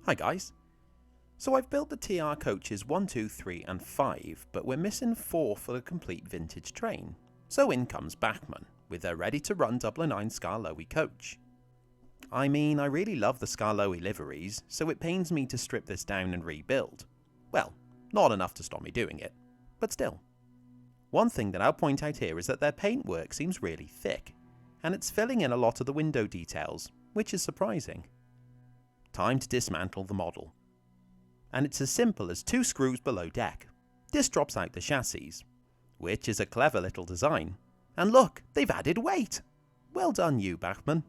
Hi guys. So I've built the TR coaches 1, 2, 3 and 5, but we're missing 4 for the complete vintage train. So in comes Bachmann, with their ready to run 009 Skarloey coach. I mean, I really love the Skarloey liveries, so it pains me to strip this down and rebuild. Well, not enough to stop me doing it, but still. One thing that I'll point out here is that their paintwork seems really thick, and it's filling in a lot of the window details, which is surprising. Time to dismantle the model. And it's as simple as 2 screws below deck. This drops out the chassis, which is a clever little design. And look, they've added weight! Well done you, Bachmann.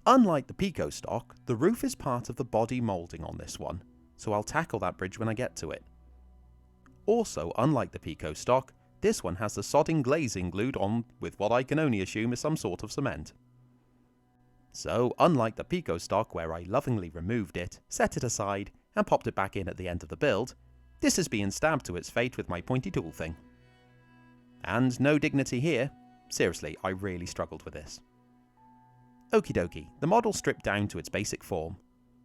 Unlike the Pico stock, the roof is part of the body moulding on this one, so I'll tackle that bridge when I get to it. Also, unlike the Pico stock, this one has the sodding glazing glued on with what I can only assume is some sort of cement. So, unlike the Pico stock where I lovingly removed it, set it aside, and popped it back in at the end of the build, this is being stabbed to its fate with my pointy tool thing. And no dignity here. Seriously, I really struggled with this. Okie dokie, the model's stripped down to its basic form,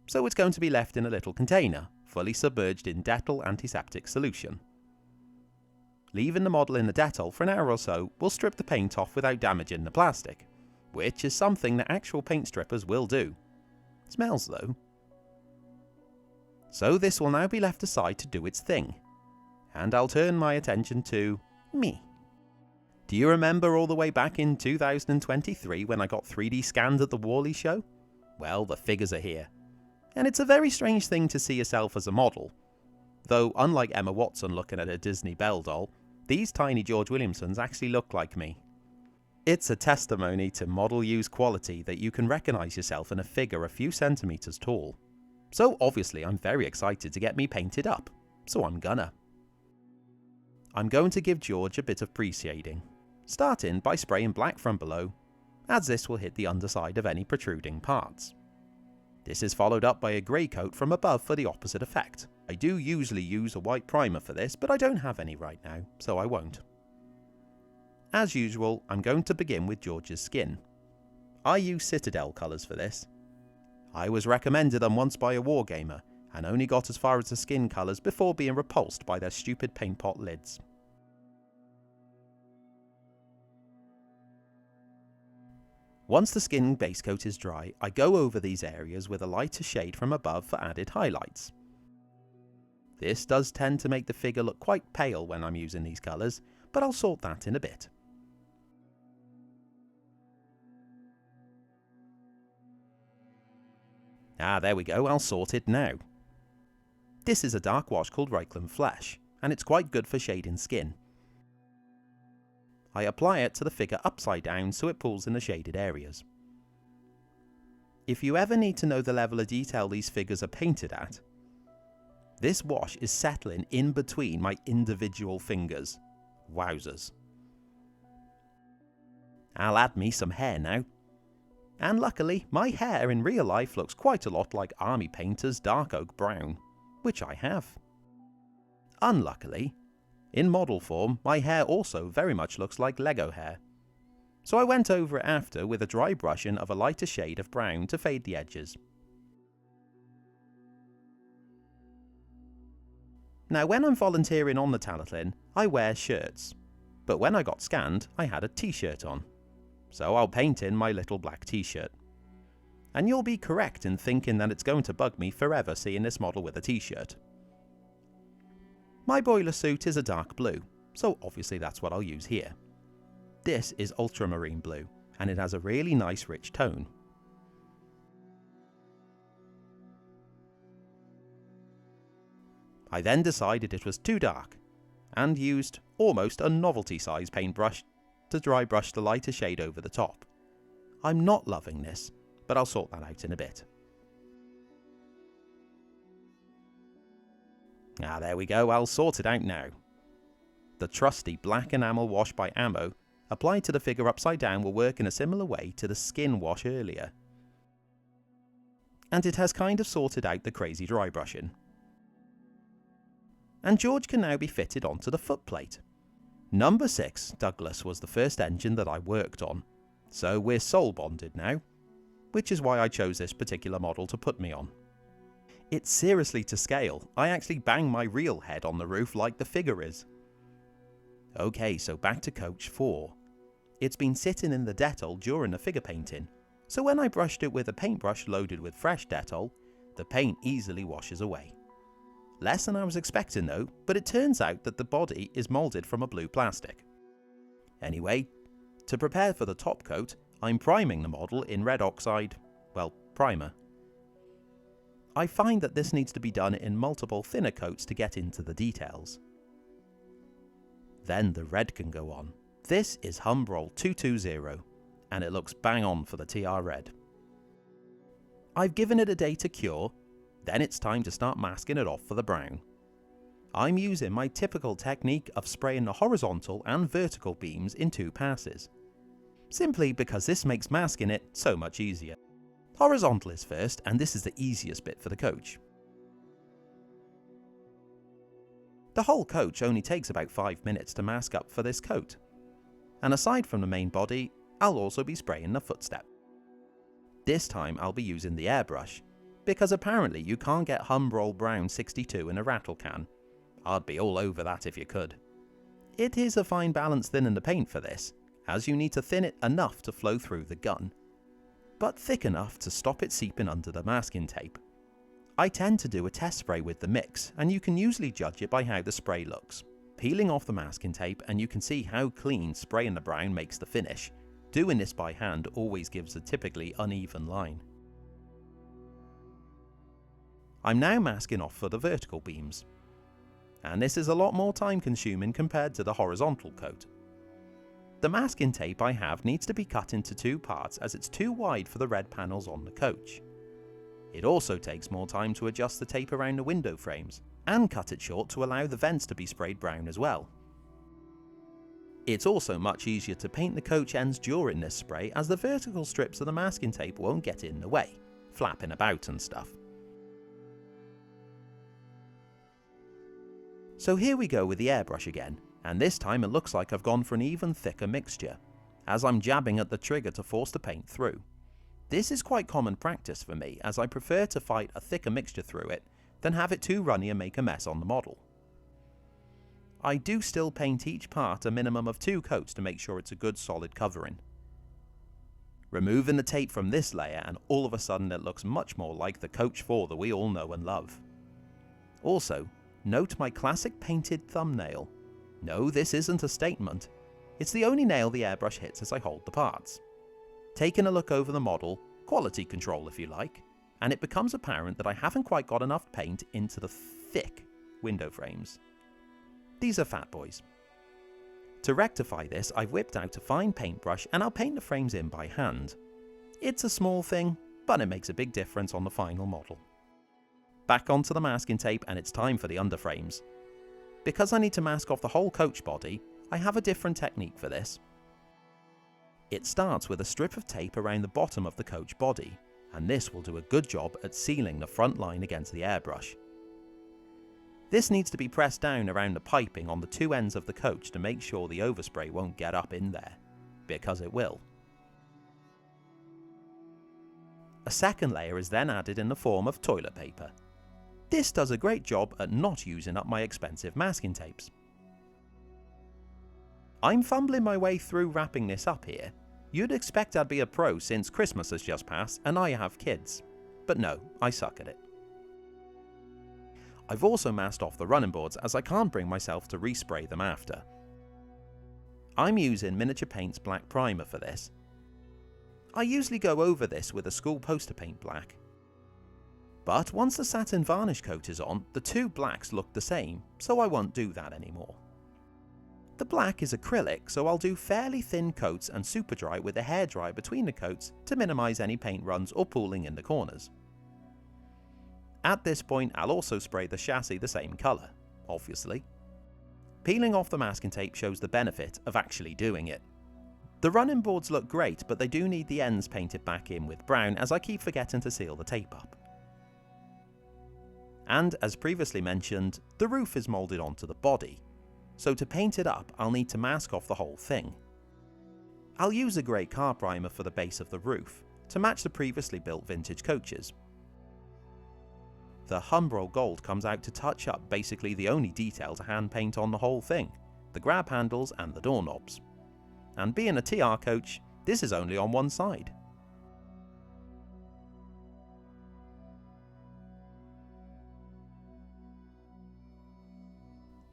so it's going to be left in a little container, fully submerged in Dettol antiseptic solution. Leaving the model in the Dettol for an hour or so will strip the paint off without damaging the plastic, which is something that actual paint strippers will do. Smells though. So this will now be left aside to do its thing, and I'll turn my attention to me. Do you remember all the way back in 2023 when I got 3D scanned at the Warley show? Well, the figures are here. And it's a very strange thing to see yourself as a model. Though unlike Emma Watson looking at a Disney Belle doll, these tiny George Williamsons actually look like me. It's a testimony to model use quality that you can recognise yourself in a figure a few centimetres tall. So obviously I'm very excited to get me painted up, so I'm gonna. I'm going to give George a bit of pre-shading, starting by spraying black from below, as this will hit the underside of any protruding parts. This is followed up by a grey coat from above for the opposite effect. I do usually use a white primer for this, but I don't have any right now, so I won't. As usual, I'm going to begin with George's skin. I use Citadel colours for this. I was recommended them once by a wargamer, and only got as far as the skin colours before being repulsed by their stupid paint pot lids. Once the skin base coat is dry, I go over these areas with a lighter shade from above for added highlights. This does tend to make the figure look quite pale when I'm using these colours, but I'll sort that in a bit. Ah, there we go, I'll sort it now. This is a dark wash called Reichland Flesh, and it's quite good for shading skin. I apply it to the figure upside down so it pulls in the shaded areas. If you ever need to know the level of detail these figures are painted at, this wash is settling in between my individual fingers. Wowzers. I'll add me some hair now. And luckily, my hair in real life looks quite a lot like Army Painter's dark oak brown, which I have. Unluckily, in model form, my hair also very much looks like Lego hair. So I went over it after with a dry brushing of a lighter shade of brown to fade the edges. Now when I'm volunteering on the Talyllyn, I wear shirts, but when I got scanned, I had a t-shirt on. So I'll paint in my little black t-shirt. And you'll be correct in thinking that it's going to bug me forever seeing this model with a t-shirt. My boiler suit is a dark blue, so obviously that's what I'll use here. This is ultramarine blue, and it has a really nice rich tone. I then decided it was too dark, and used almost a novelty size paintbrush to dry brush the lighter shade over the top. I'm not loving this, but I'll sort that out in a bit. Ah, there we go, I'll sort it out now. The trusty black enamel wash by Ammo applied to the figure upside down will work in a similar way to the skin wash earlier. And it has kind of sorted out the crazy dry brushing. And George can now be fitted onto the footplate. Number 6 Douglas was the first engine that I worked on, so we're soul bonded now, which is why I chose this particular model to put me on. It's seriously to scale. I actually bang my real head on the roof like the figure is. Okay, so back to coach 4. It's been sitting in the Dettol during the figure painting, so when I brushed it with a paintbrush loaded with fresh Dettol, the paint easily washes away. Less than I was expecting though, but it turns out that the body is moulded from a blue plastic. Anyway, to prepare for the top coat, I'm priming the model in red oxide, well, primer. I find that this needs to be done in multiple thinner coats to get into the details. Then the red can go on. This is Humbrol 220, and it looks bang on for the TR red. I've given it a day to cure, then it's time to start masking it off for the brown. I'm using my typical technique of spraying the horizontal and vertical beams in 2 passes, simply because this makes masking it so much easier. Horizontal is first, and this is the easiest bit for the coach. The whole coach only takes about 5 minutes to mask up for this coat. And aside from the main body, I'll also be spraying the footstep. This time I'll be using the airbrush, because apparently you can't get Humbrol Brown 62 in a rattle can. I'd be all over that if you could. It is a fine balance thinning the paint for this, as you need to thin it enough to flow through the gun, but thick enough to stop it seeping under the masking tape. I tend to do a test spray with the mix, and you can usually judge it by how the spray looks. Peeling off the masking tape and you can see how clean spraying the brown makes the finish. Doing this by hand always gives a typically uneven line. I'm now masking off for the vertical beams, and this is a lot more time consuming compared to the horizontal coat. The masking tape I have needs to be cut into 2 parts as it's too wide for the red panels on the coach. It also takes more time to adjust the tape around the window frames, and cut it short to allow the vents to be sprayed brown as well. It's also much easier to paint the coach ends during this spray, as the vertical strips of the masking tape won't get in the way, flapping about and stuff. So here we go with the airbrush again, and this time it looks like I've gone for an even thicker mixture, as I'm jabbing at the trigger to force the paint through. This is quite common practice for me, as I prefer to fight a thicker mixture through it than have it too runny and make a mess on the model. I do still paint each part a minimum of 2 coats to make sure it's a good solid covering. Removing the tape from this layer and all of a sudden it looks much more like the Coach 4 that we all know and love. Also, note my classic painted thumbnail. No, this isn't a statement. It's the only nail the airbrush hits as I hold the parts. Taking a look over the model, quality control if you like, and it becomes apparent that I haven't quite got enough paint into the thick window frames. These are fat boys. To rectify this, I've whipped out a fine paintbrush and I'll paint the frames in by hand. It's a small thing, but it makes a big difference on the final model. Back onto the masking tape and it's time for the underframes. Because I need to mask off the whole coach body, I have a different technique for this. It starts with a strip of tape around the bottom of the coach body, and this will do a good job at sealing the front line against the airbrush. This needs to be pressed down around the piping on the 2 ends of the coach to make sure the overspray won't get up in there, because it will. A second layer is then added in the form of toilet paper. This does a great job at not using up my expensive masking tapes. I'm fumbling my way through wrapping this up here. You'd expect I'd be a pro since Christmas has just passed and I have kids. But no, I suck at it. I've also masked off the running boards as I can't bring myself to respray them after. I'm using Miniature Paint's black primer for this. I usually go over this with a school poster paint black. But once the satin varnish coat is on, the 2 blacks look the same, so I won't do that anymore. The black is acrylic, so I'll do fairly thin coats and super dry with a hairdryer between the coats to minimise any paint runs or pooling in the corners. At this point I'll also spray the chassis the same colour, obviously. Peeling off the masking tape shows the benefit of actually doing it. The running boards look great, but they do need the ends painted back in with brown as I keep forgetting to seal the tape up. And as previously mentioned, the roof is moulded onto the body. So to paint it up, I'll need to mask off the whole thing. I'll use a grey car primer for the base of the roof, to match the previously built vintage coaches. the Humbrol Gold comes out to touch up basically the only detail to hand paint on the whole thing, the grab handles and the doorknobs. And being a TR coach, this is only on one side.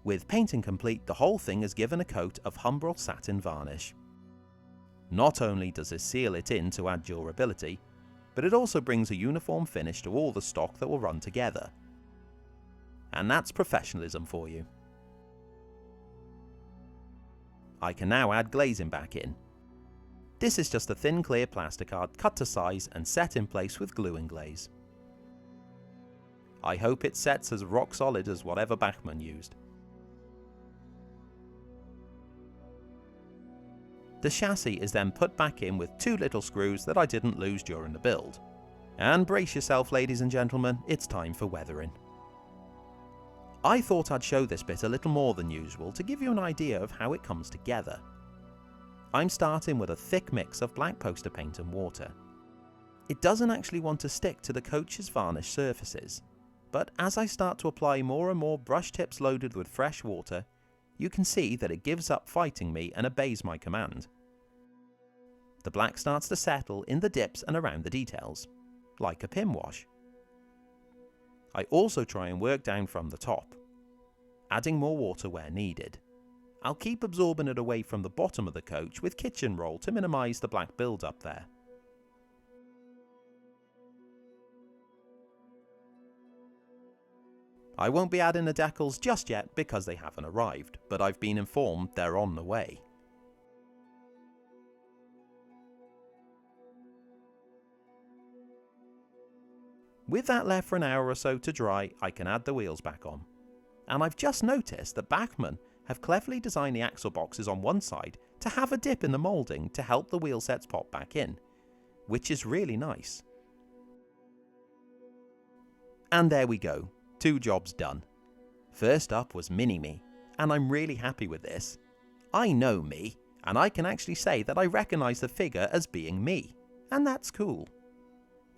With painting complete, the whole thing is given a coat of Humbrol satin varnish. Not only does this seal it in to add durability, but it also brings a uniform finish to all the stock that will run together. And that's professionalism for you. I can now add glazing back in. This is just a thin clear plasticard cut to size and set in place with glue and glaze. I hope it sets as rock solid as whatever Bachmann used. The chassis is then put back in with 2 little screws that I didn't lose during the build. And brace yourself, ladies and gentlemen, it's time for weathering. I thought I'd show this bit a little more than usual to give you an idea of how it comes together. I'm starting with a thick mix of black poster paint and water. It doesn't actually want to stick to the coach's varnish surfaces, but as I start to apply more and more brush tips loaded with fresh water, you can see that it gives up fighting me and obeys my command. The black starts to settle in the dips and around the details, like a pin wash. I also try and work down from the top, adding more water where needed. I'll keep absorbing it away from the bottom of the coach with kitchen roll to minimise the black build-up there. I won't be adding the decals just yet because they haven't arrived, but I've been informed they're on the way. With that left for an hour or so to dry, I can add the wheels back on. And I've just noticed that Bachmann have cleverly designed the axle boxes on one side to have a dip in the moulding to help the wheel sets pop back in, which is really nice. And there we go, 2 jobs done. First up was Mini-Me, and I'm really happy with this. I know me, and I can actually say that I recognise the figure as being me, and that's cool.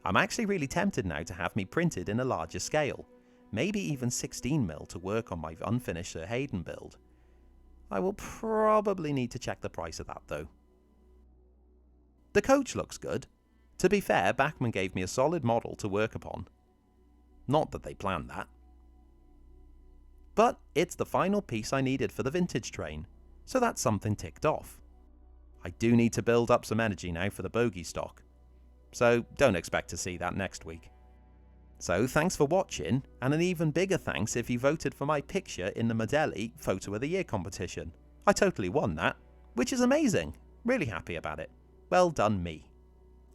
I'm actually really tempted now to have me printed in a larger scale, maybe even 16mm to work on my unfinished Sir Hayden build. I will probably need to check the price of that though. The coach looks good. To be fair, Bachmann gave me a solid model to work upon. Not that they planned that. But it's the final piece I needed for the vintage train, so that's something ticked off. I do need to build up some energy now for the bogey stock, so don't expect to see that next week. So thanks for watching, and an even bigger thanks if you voted for my picture in the Modelu Photo of the Year competition. I totally won that, which is amazing. Really happy about it. Well done me.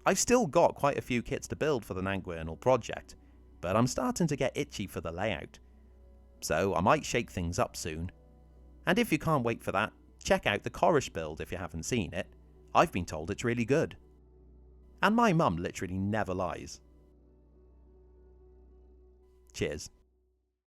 I've still got quite a few kits to build for the Nangwernal project, but I'm starting to get itchy for the layout. So I might shake things up soon. And if you can't wait for that, check out the Corris build if you haven't seen it. I've been told it's really good. And my mum literally never lies. Cheers.